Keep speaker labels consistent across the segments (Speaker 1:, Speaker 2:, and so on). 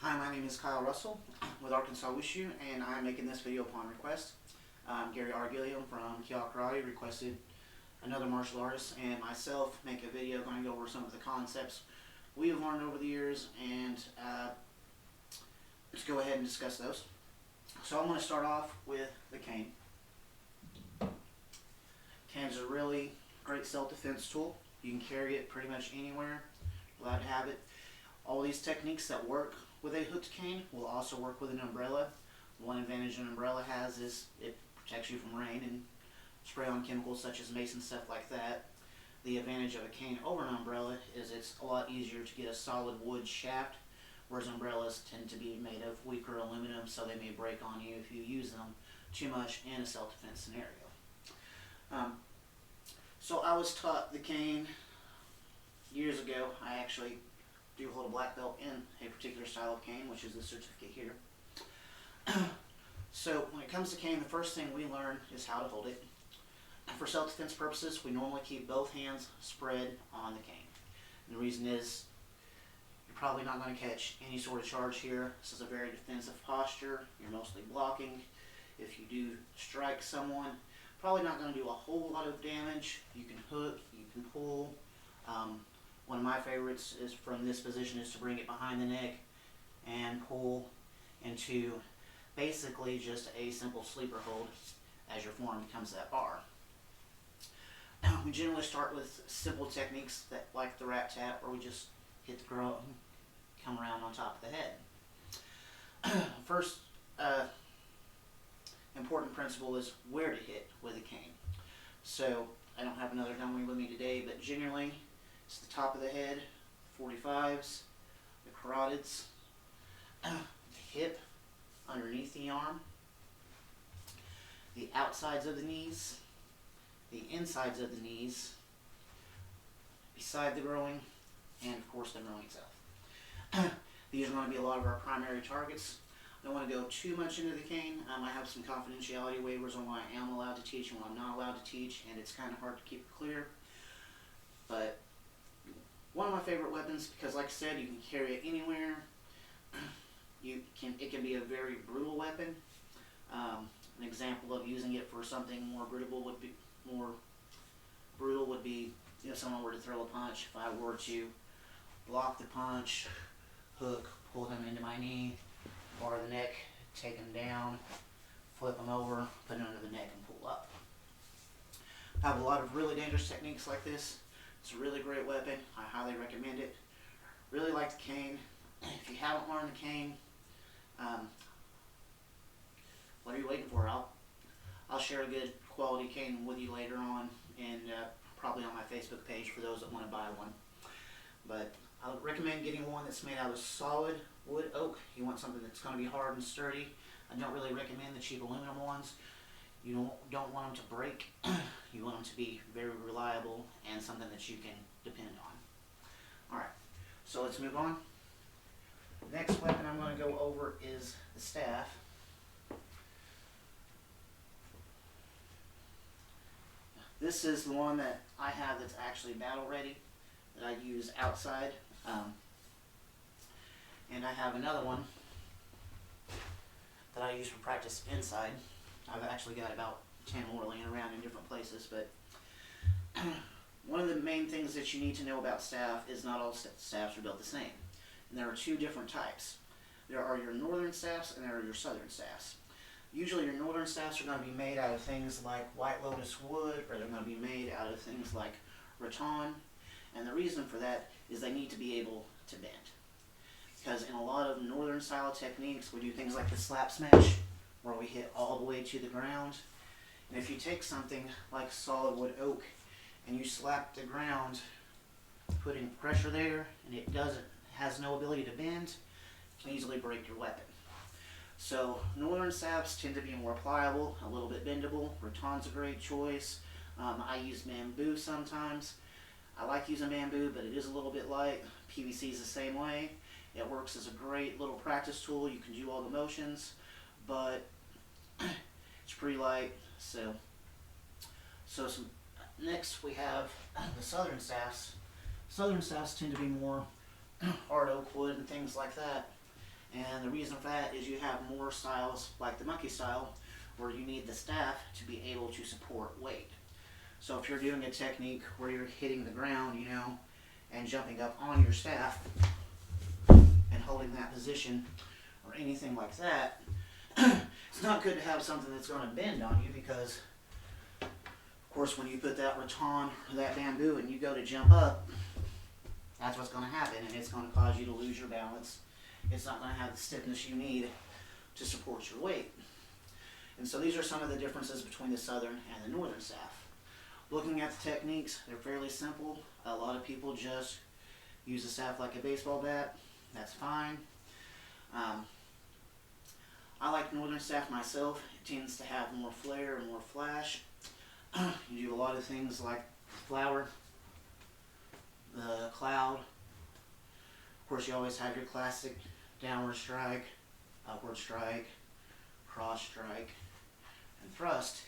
Speaker 1: Hi, my name is Kyle Russell with Arkansas Wushu, and I'm making this video upon request. Gary Arguello from Kyoto Karate requested another martial artist and myself make a video going to go over some of the concepts we have learned over the years, and let's go ahead and discuss those. So I'm going to start off with the cane. Cane is a really great self-defense tool. You can carry it pretty much anywhere, allowed to have it. All these techniques that work with a hooked cane will also work with an umbrella. One advantage an umbrella has is it protects you from rain and spray-on chemicals such as mace and stuff like that. The advantage of a cane over an umbrella is it's a lot easier to get a solid wood shaft, whereas umbrellas tend to be made of weaker aluminum, so they may break on you if you use them too much in a self-defense scenario. So I was taught the cane years ago. I actually do hold a black belt in a particular style of cane, which is the certificate here. So when it comes to cane, the first thing we learn is how to hold it. For self-defense purposes, we normally keep both hands spread on the cane. And the reason is you're probably not going to catch any sort of charge here. This is a very defensive posture. You're mostly blocking. If you do strike someone, probably not going to do a whole lot of damage. You can hook, you can pull. One of my favorites is from this position is to bring it behind the neck and pull into basically just a simple sleeper hold as your forearm becomes that bar. We generally start with simple techniques that, like the rat tap, where we just hit the ground, come around on top of the head. First important principle is where to hit with a cane. So I don't have another gun wing with me today, but generally it's the top of the head, 45s, the carotids, the hip, underneath the arm, the outsides of the knees, the insides of the knees, beside the groin, and of course the groin itself. These are going to be a lot of our primary targets. I don't want to go too much into the cane. I have some confidentiality waivers on what I am allowed to teach and what I'm not allowed to teach, and it's kind of hard to keep it clear. But one of my favorite weapons, because like I said, you can carry it anywhere. It can be a very brutal weapon. An example of using it for something more brutal would be if someone were to throw a punch. If I were to block the punch, hook, pull them into my knee, bar the neck, take them down, flip them over, put them under the neck, and pull up. I have a lot of really dangerous techniques like this. It's a really great weapon. I highly recommend it. Really like the cane. If you haven't learned the cane, what are you waiting for? I'll share a good quality cane with you later on, and probably on my Facebook page for those that want to buy one. But I would recommend getting one that's made out of solid wood oak. You want something that's going to be hard and sturdy. I don't really recommend the cheap aluminum ones. You don't want them to break. You want them to be very reliable and something that you can depend on. Alright, so let's move on. The next weapon I'm going to go over is the staff. This is the one that I have that's actually battle ready, that I use outside. And I have another one that I use for practice inside. I've actually got about 10 more laying around in different places, but one of the main things that you need to know about staff is not all staffs are built the same. And there are two different types. There are your northern staffs and there are your southern staffs. Usually your northern staffs are going to be made out of things like white lotus wood, or they're going to be made out of things like rattan. And the reason for that is they need to be able to bend. Because in a lot of northern style techniques, we do things like the slap smash, where we hit all the way to the ground. And if you take something like solid wood oak and you slap the ground, putting pressure there, and it has no ability to bend, you can easily break your weapon. So northern staffs tend to be more pliable, a little bit bendable. Rattan's a great choice. I use bamboo sometimes. I like using bamboo, but it is a little bit light. PVC is the same way. It works as a great little practice tool. You can do all the motions, but it's pretty light. So next we have the southern staffs. Southern staffs tend to be more hard oak wood and things like that. And the reason for that is you have more styles like the monkey style where you need the staff to be able to support weight. So if you're doing a technique where you're hitting the ground, you know, and jumping up on your staff and holding that position or anything like that, it's not good to have something that's going to bend on you because, of course, when you put that rattan or that bamboo and you go to jump up, that's what's going to happen, and it's going to cause you to lose your balance. It's not going to have the stiffness you need to support your weight. And so these are some of the differences between the southern and the northern staff. Looking at the techniques, they're fairly simple. A lot of people just use the staff like a baseball bat. That's fine. I like northern staff myself. It tends to have more flair and more flash. You do a lot of things like flower, the cloud. Of course, you always have your classic downward strike, upward strike, cross strike, and thrust.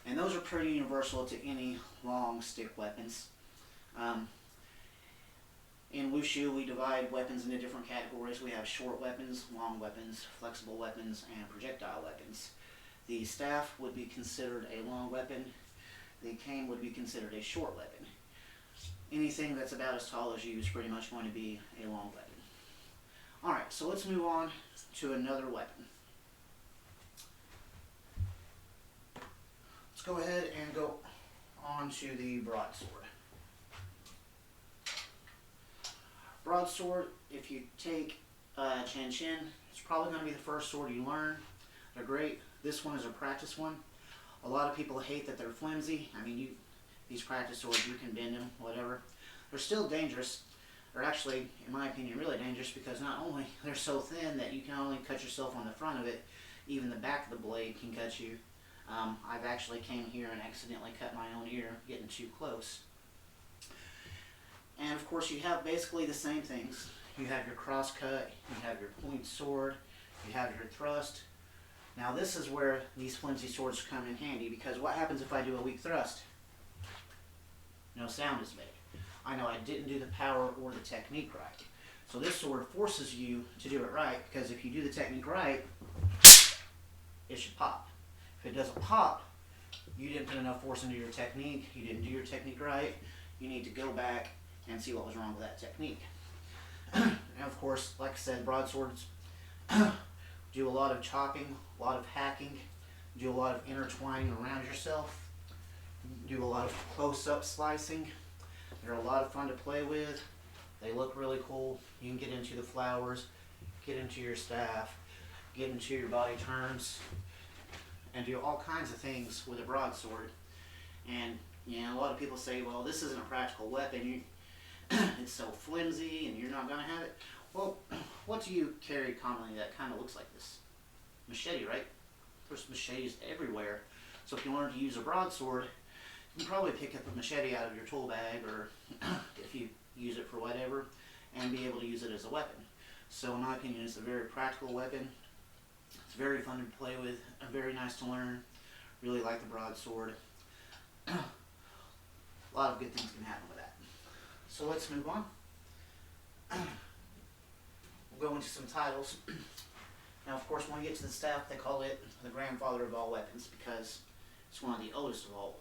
Speaker 1: And those are pretty universal to any long stick weapons. In Wushu, we divide weapons into different categories. We have short weapons, long weapons, flexible weapons, and projectile weapons. The staff would be considered a long weapon. The cane would be considered a short weapon. Anything that's about as tall as you is pretty much going to be a long weapon. Alright, so let's move on to another weapon. Let's go ahead and go on to the broadsword. Broadsword, if you take Chen Chen, it's probably going to be the first sword you learn. They're great. This one is a practice one. A lot of people hate that they're flimsy. I mean, these practice swords, you can bend them, whatever. They're still dangerous. They're actually, in my opinion, really dangerous because not only they're so thin that you can only cut yourself on the front of it, even the back of the blade can cut you. I've actually came here and accidentally cut my own ear getting too close. And of course you have basically the same things. You have your cross cut, you have your point sword, you have your thrust. Now this is where these flimsy swords come in handy because what happens if I do a weak thrust? No sound is made. I know I didn't do the power or the technique right. So this sword forces you to do it right because if you do the technique right, it should pop. If it doesn't pop, you didn't put enough force into your technique, you didn't do your technique right, you need to go back and see what was wrong with that technique. And of course, like I said, broadswords do a lot of chopping, a lot of hacking, do a lot of intertwining around yourself, do a lot of close-up slicing. They're a lot of fun to play with. They look really cool. You can get into the flowers, get into your staff, get into your body turns, and do all kinds of things with a broadsword. And you know, a lot of people say, well, this isn't a practical weapon. It's so flimsy and you're not going to have it. Well, what do you carry commonly that kind of looks like this? Machete, right? There's machetes everywhere. So if you learn to use a broadsword, you can probably pick up a machete out of your tool bag or if you use it for whatever and be able to use it as a weapon. So in my opinion, it's a very practical weapon. It's very fun to play with, very nice to learn. Really like the broadsword. A lot of good things can happen with that. So let's move on. We'll go into some titles. Now, of course, when we get to the staff, they call it the grandfather of all weapons because it's one of the oldest of all,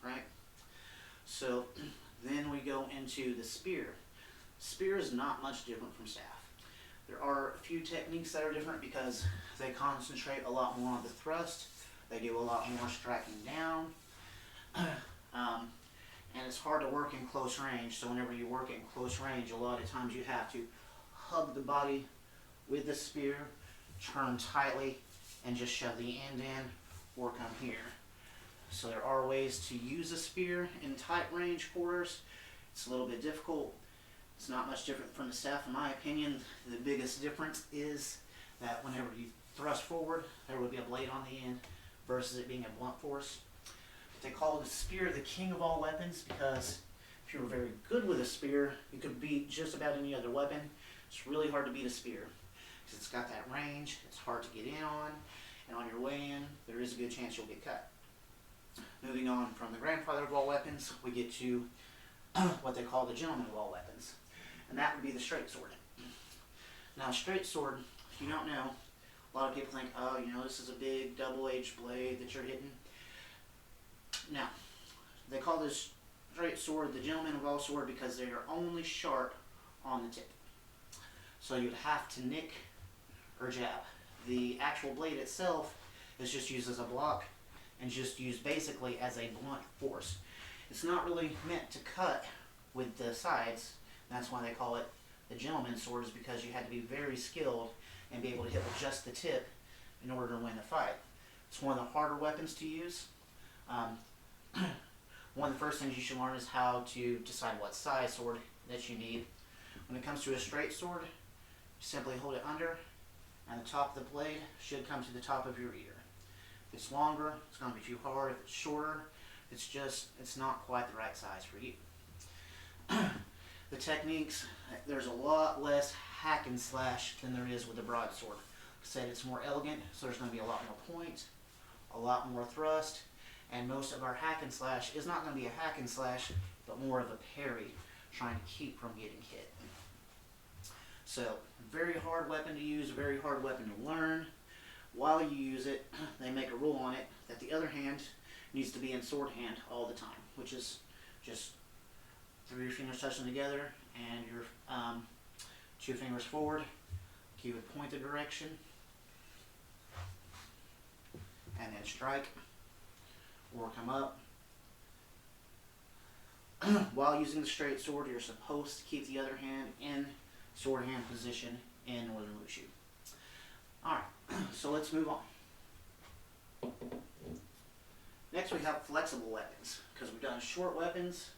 Speaker 1: right? So then we go into the spear. Spear is not much different from staff. There are a few techniques that are different because they concentrate a lot more on the thrust. They do a lot more striking down. And it's hard to work in close range, so whenever you work in close range, a lot of times you have to hug the body with the spear, turn tightly, and just shove the end in, or come here. So there are ways to use a spear in tight range quarters. It's a little bit difficult. It's not much different from the staff in my opinion. The biggest difference is that whenever you thrust forward, there would be a blade on the end versus it being a blunt force. They call the spear the king of all weapons because if you were very good with a spear, you could beat just about any other weapon. It's really hard to beat a spear because it's got that range, it's hard to get in on, and on your way in, there is a good chance you'll get cut. Moving on from the grandfather of all weapons, we get to what they call the gentleman of all weapons, and that would be the straight sword. Now, a straight sword if you don't know, a lot of people think, oh, you know, this is a big double-edged blade that you're hitting. Now, they call this straight sword the gentleman of all sword because they are only sharp on the tip. So you'd have to nick or jab. The actual blade itself is just used as a block and just used basically as a blunt force. It's not really meant to cut with the sides. That's why they call it the gentleman's sword, is because you had to be very skilled and be able to hit with just the tip in order to win the fight. It's one of the harder weapons to use. One of the first things you should learn is how to decide what size sword that you need. When it comes to a straight sword, you simply hold it under, and the top of the blade should come to the top of your ear. If it's longer, it's going to be too hard. If it's shorter, it's not quite the right size for you. The techniques, there's a lot less hack and slash than there is with the broadsword. Like I said, it's more elegant, so there's going to be a lot more point, a lot more thrust, and most of our hack and slash is not going to be a hack and slash, but more of a parry, trying to keep from getting hit. So, very hard weapon to use, very hard weapon to learn. While you use it, they make a rule on it that the other hand needs to be in sword hand all the time, which is just 3 fingers touching together and your 2 fingers forward. You would point the direction and then strike or come up. While using the straight sword, you're supposed to keep the other hand in sword hand position in Northern Wushu. Alright, so let's move on. Next we have flexible weapons, because we've done short weapons,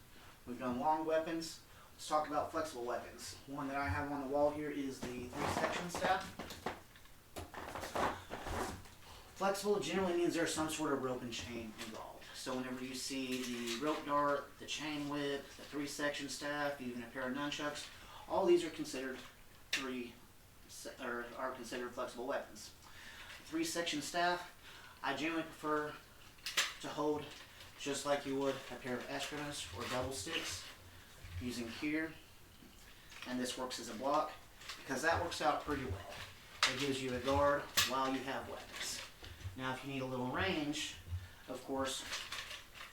Speaker 1: we've done long weapons. Let's talk about flexible weapons. One that I have on the wall here is the 3-section staff. Flexible generally means there's some sort of rope and chain involved. So whenever you see the rope dart, the chain whip, the 3-section staff, even a pair of nunchucks, all these are considered considered flexible weapons. 3-section staff, I generally prefer to hold just like you would a pair of escrimas or double sticks, using here, and this works as a block because that works out pretty well. It gives you a guard while you have weapons. Now if you need a little range, of course,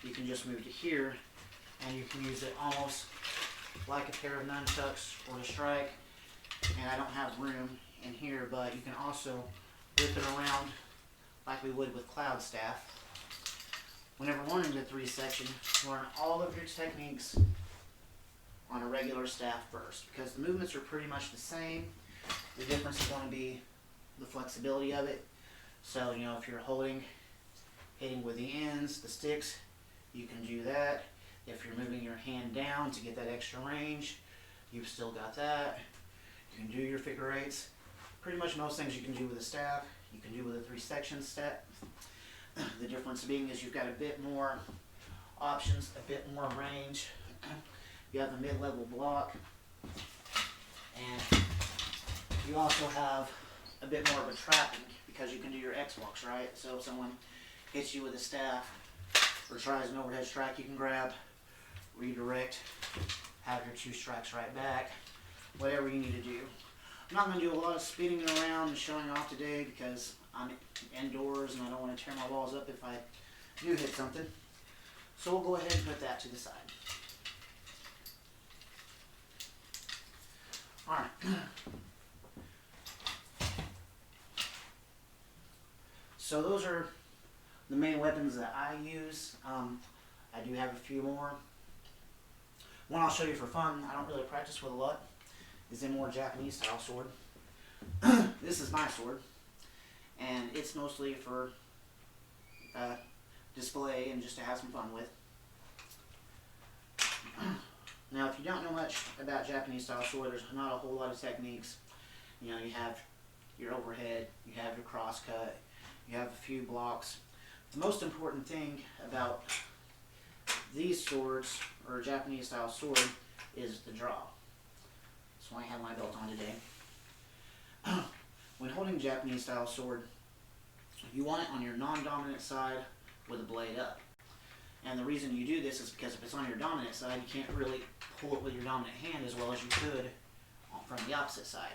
Speaker 1: you can just move to here and you can use it almost like a pair of nunchucks or to strike. And I don't have room in here, but you can also whip it around like we would with cloud staff. Whenever learning the 3-section, learn all of your techniques on a regular staff first, because the movements are pretty much the same. The difference is going to be the flexibility of it. So, you know, if you're hitting with the ends, the sticks, you can do that. If you're moving your hand down to get that extra range, you've still got that. You can do your figure eights. Pretty much most things you can do with a staff, you can do with a 3-section step. The difference being is you've got a bit more options, a bit more range. You have the mid-level block, and you also have a bit more of a trapping because you can do your X-walks, right? So if someone hits you with a staff or tries an overhead strike, you can grab, redirect, have your 2 strikes right back, whatever you need to do. I'm not going to do a lot of spinning around and showing off today because I'm indoors and I don't want to tear my walls up if I do hit something. So we'll go ahead and put that to the side. Alright. So those are the main weapons that I use. I do have a few more. One I'll show you for fun, I don't really practice with a lot, is a more Japanese style sword. This is my sword, and it's mostly for display and just to have some fun with. Now, if you don't know much about Japanese style sword, there's not a whole lot of techniques. You know, you have your overhead, you have your cross cut, you have a few blocks. The most important thing about these swords, or a Japanese style sword, is the draw. That's why I have my belt on today. When holding Japanese style sword, you want it on your non-dominant side with the blade up. And the reason you do this is because if it's on your dominant side, you can't really pull it with your dominant hand as well as you could from the opposite side.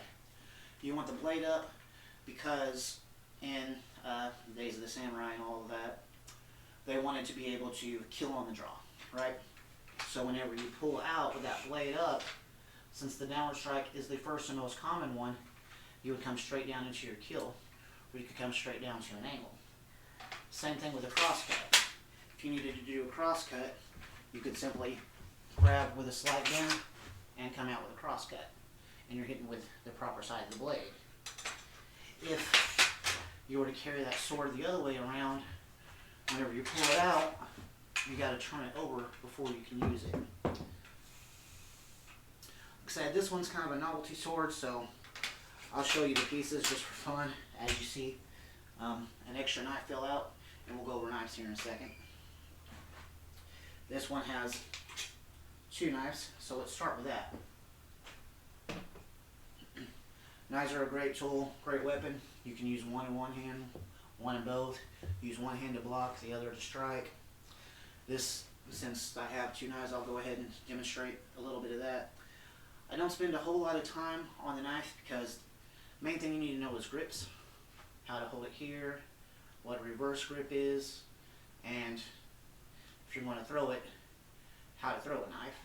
Speaker 1: You want the blade up because in the days of the samurai and all of that, they wanted to be able to kill on the draw, right? So whenever you pull out with that blade up, since the downward strike is the first and most common one, you would come straight down into your kill, or you could come straight down to an angle. Same thing with a cross cut. If you needed to do a cross cut, you could simply grab with a slight bend and come out with a cross cut, and you're hitting with the proper side of the blade. If you were to carry that sword the other way around, whenever you pull it out, you got to turn it over before you can use it. Like I said, this one's kind of a novelty sword, so I'll show you the pieces just for fun. As you see, an extra knife fell out, and we'll go over knives here in a second. This one has 2 knives, so let's start with that. Knives are a great tool, great weapon. You can use one in one hand, one in both. Use one hand to block, the other to strike. This, since I have 2 knives, I'll go ahead and demonstrate a little bit of that. I don't spend a whole lot of time on the knife because the main thing you need to know is grips, how to hold it here, what a reverse grip is, and if you want to throw it, how to throw a knife,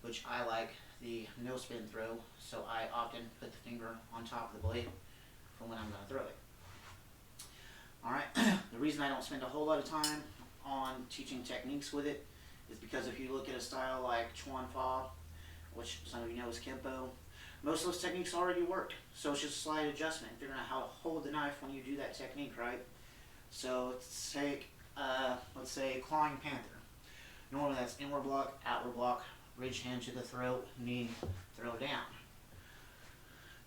Speaker 1: which I like the no spin throw, so I often put the finger on top of the blade for when I'm going to throw it. Alright, the reason I don't spend a whole lot of time on teaching techniques with it is because if you look at a style like Chuan Fa, which some of you know is Kempo, most of those techniques already work. So it's just a slight adjustment, figuring out how to hold the knife when you do that technique, right? So let's take, let's say Clawing Panther. Normally that's inward block, outward block, ridge hand to the throat, knee, throw down.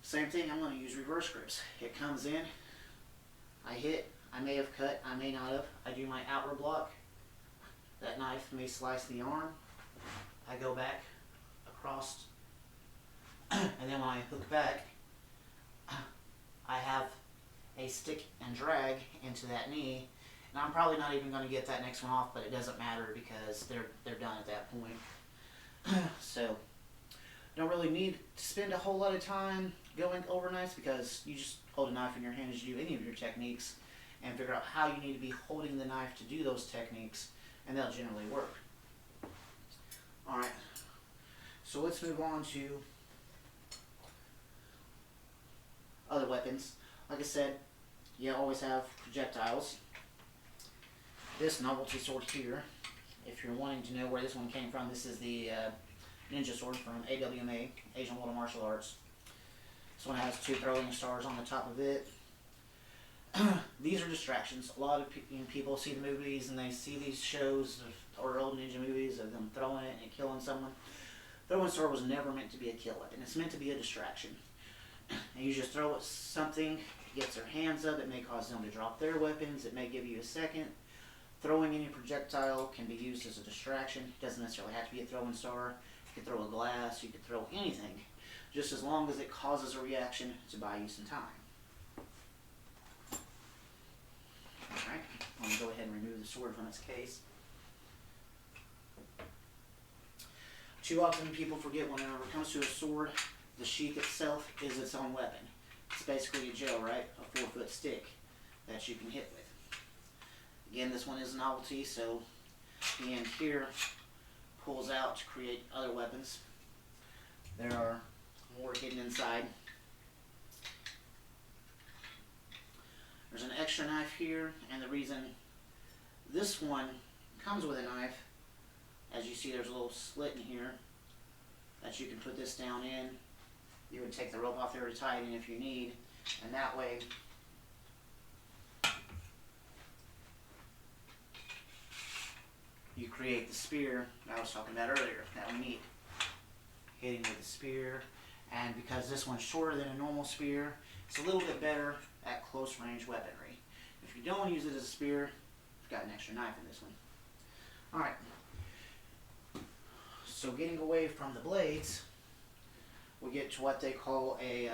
Speaker 1: Same thing, I'm going to use reverse grips. It comes in, I hit, I may have cut, I may not have. I do my outward block. That knife may slice the arm. I go back across, and then when I hook back, I have a stick and drag into that knee. And I'm probably not even going to get that next one off, but it doesn't matter because they're done at that point. So, don't really need to spend a whole lot of time going over knives because you just hold a knife in your hand as you do any of your techniques and figure out how you need to be holding the knife to do those techniques, and they'll generally work. Alright, so let's move on to other weapons. Like I said, you always have projectiles. This novelty sword here, if you're wanting to know where this one came from, this is the ninja sword from AWMA, Asian World of Martial Arts. This one has 2 throwing stars on the top of it. These are distractions. A lot of people see the movies and they see these shows or old ninja movies of them throwing it and killing someone. Throwing star was never meant to be a kill weapon. It's meant to be a distraction. And you just throw at something, it gets their hands up, it may cause them to drop their weapons, it may give you a second. Throwing any projectile can be used as a distraction. It doesn't necessarily have to be a throwing star. You could throw a glass, you could throw anything, just as long as it causes a reaction to buy you some time. Alright, I'm going to go ahead and remove the sword from its case. Too often people forget whenever it comes to a sword, the sheath itself is its own weapon. It's basically a gel, right? A 4-foot stick that you can hit with. Again, this one is a novelty, so the end here pulls out to create other weapons. There are more hidden inside. There's an extra knife here, and the reason this one comes with a knife, as you see there's a little slit in here that you can put this down in. You would take the rope off there to tie it in if you need, and that way you create the spear I was talking about earlier that we need. Hitting with the spear, and because this one's shorter than a normal spear, it's a little bit better at close range weaponry. If you don't want to use it as a spear, you've got an extra knife in this one. Alright, so getting away from the blades, we get to what they call a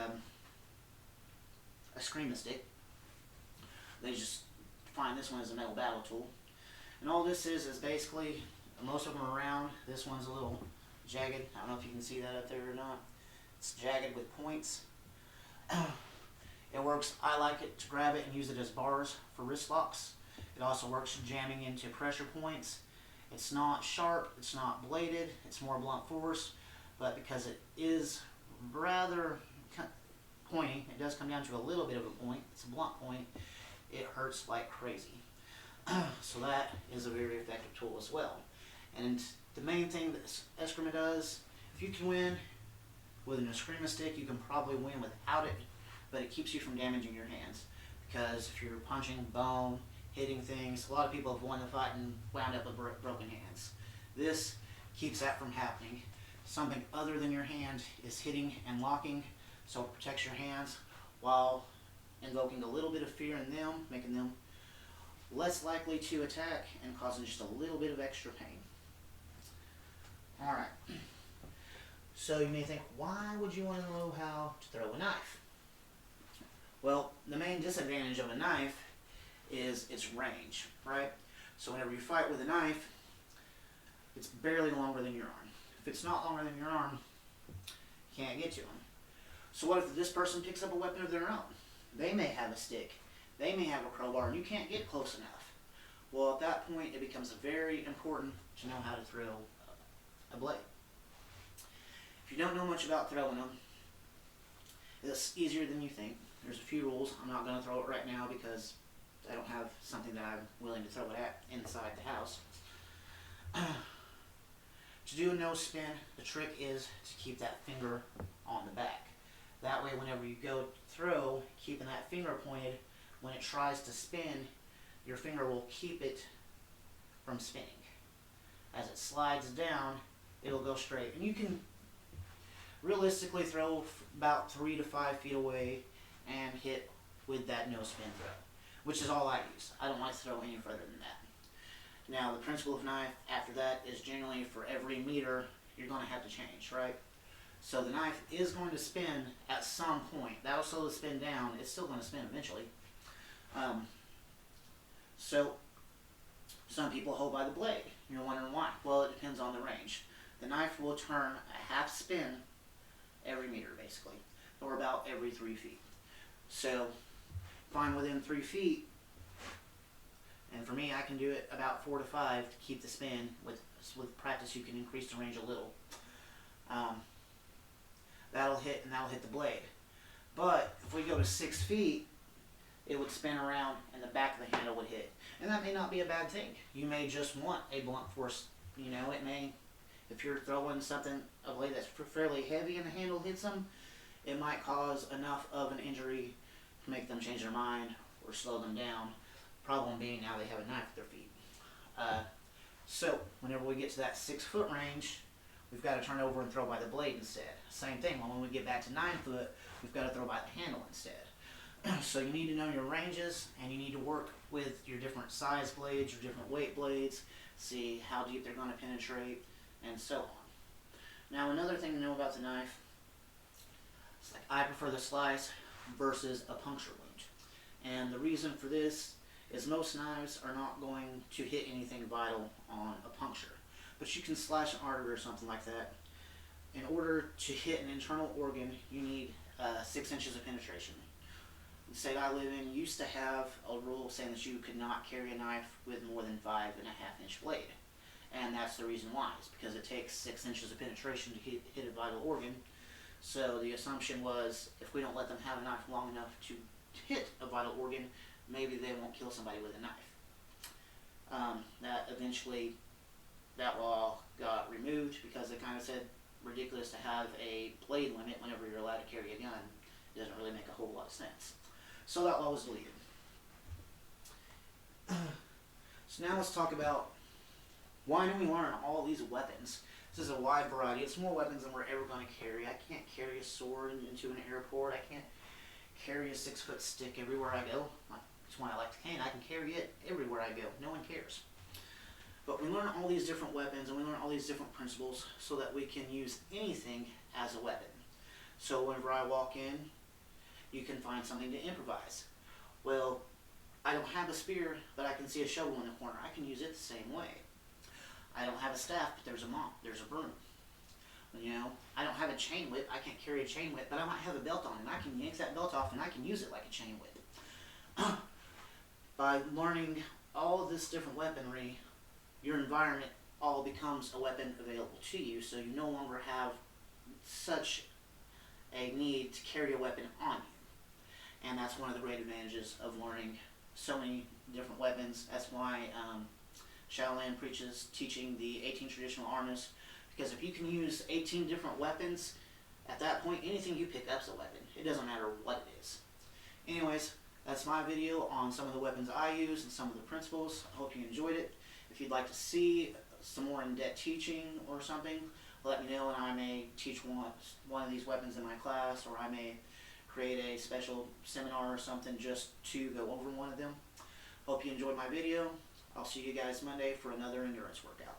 Speaker 1: screaming stick. They just define this one as a metal battle tool. And all this is basically, most of them are round. This one's a little jagged. I don't know if you can see that up there or not. It's jagged with points. It works, I like it to grab it and use it as bars for wrist locks. It also works jamming into pressure points. It's not sharp, it's not bladed, it's more blunt force, but because it is rather pointy, it does come down to a little bit of a point, it's a blunt point, it hurts like crazy. So that is a very effective tool as well. And the main thing that Eskrima does, if you can win with an Eskrima stick, you can probably win without it, but it keeps you from damaging your hands. Because if you're punching bone, hitting things, a lot of people have won the fight and wound up with broken hands. This keeps that from happening. Something other than your hand is hitting and locking, so it protects your hands while invoking a little bit of fear in them, making them less likely to attack and causing just a little bit of extra pain. Alright, so you may think, why would you want to know how to throw a knife? Well, the main disadvantage of a knife is its range, right? So whenever you fight with a knife, it's barely longer than your arm. If it's not longer than your arm, you can't get to them. So what if this person picks up a weapon of their own? They may have a stick, they may have a crowbar, and you can't get close enough. Well, at that point, it becomes very important to know how to throw a blade. If you don't know much about throwing them, it's easier than you think. There's a few rules. I'm not going to throw it right now because I don't have something that I'm willing to throw it at inside the house. To do a no spin, the trick is to keep that finger on the back. That way, whenever you go to throw, keeping that finger pointed, when it tries to spin, your finger will keep it from spinning. As it slides down, it'll go straight. And you can realistically throw about 3 to 5 feet away and hit with that no spin throw, which is all I use. I don't like to throw any further than that. Now, the principle of knife after that is generally for every meter, you're going to have to change, right? So the knife is going to spin at some point. That'll slow the spin down. It's still going to spin eventually. So some people hold by the blade. You're wondering why. Well, it depends on the range. The knife will turn a half spin every meter, basically, or about every 3 feet. So if I'm within 3 feet, and for me, I can do it about 4 to 5 to keep the spin. With practice, you can increase the range a little. That'll hit, and that'll hit the blade. But if we go to 6 feet, it would spin around, and the back of the handle would hit. And that may not be a bad thing. You may just want a blunt force. You know, it may, if you're throwing something, a blade that's fairly heavy and the handle hits them, it might cause enough of an injury to make them change their mind or slow them down. Problem being now they have a knife at their feet. So whenever we get to that 6 foot range, we've got to turn over and throw by the blade instead. Same thing, when we get back to 9 foot, we've got to throw by the handle instead. So you need to know your ranges, and you need to work with your different size blades, your different weight blades, see how deep they're going to penetrate, and so on. Now another thing to know about the knife, it's like I prefer the slice versus a puncture wound. And the reason for this is most knives are not going to hit anything vital on a puncture. But you can slash an artery or something like that. In order to hit an internal organ, you need 6 inches of penetration. The state I live in used to have a rule saying that you could not carry a knife with more than 5.5 inch blade. And that's the reason why. It's because it takes 6 inches of penetration to hit a vital organ. So the assumption was, if we don't let them have a knife long enough to hit a vital organ, maybe they won't kill somebody with a knife. That law got removed because they kind of said ridiculous to have a blade limit whenever you're allowed to carry a gun. It doesn't really make a whole lot of sense. So that law was deleted. So now let's talk about, why do we learn all these weapons? This is a wide variety. It's more weapons than we're ever going to carry. I can't carry a sword into an airport. I can't carry a 6 foot stick everywhere I go. That's why I like the cane. I can carry it everywhere I go. No one cares. But we learn all these different weapons, and we learn all these different principles so that we can use anything as a weapon. So whenever I walk in, you can find something to improvise. Well, I don't have a spear, but I can see a shovel in the corner. I can use it the same way. I don't have a staff, but there's a mop, there's a broom. You know, I don't have a chain whip. I can't carry a chain whip, but I might have a belt on, and I can yank that belt off, and I can use it like a chain whip. By learning all of this different weaponry, your environment all becomes a weapon available to you, so you no longer have such a need to carry a weapon on you. And that's one of the great advantages of learning so many different weapons. That's why Shaolin preaches teaching the 18 traditional armas, because if you can use 18 different weapons, at that point anything you pick up is a weapon. It doesn't matter what it is. Anyways, that's my video on some of the weapons I use and some of the principles. I hope you enjoyed it. If you'd like to see some more in-depth teaching or something, let me know, and I may teach one of these weapons in my class, or I may create a special seminar or something just to go over one of them. Hope you enjoyed my video. I'll see you guys Monday for another endurance workout.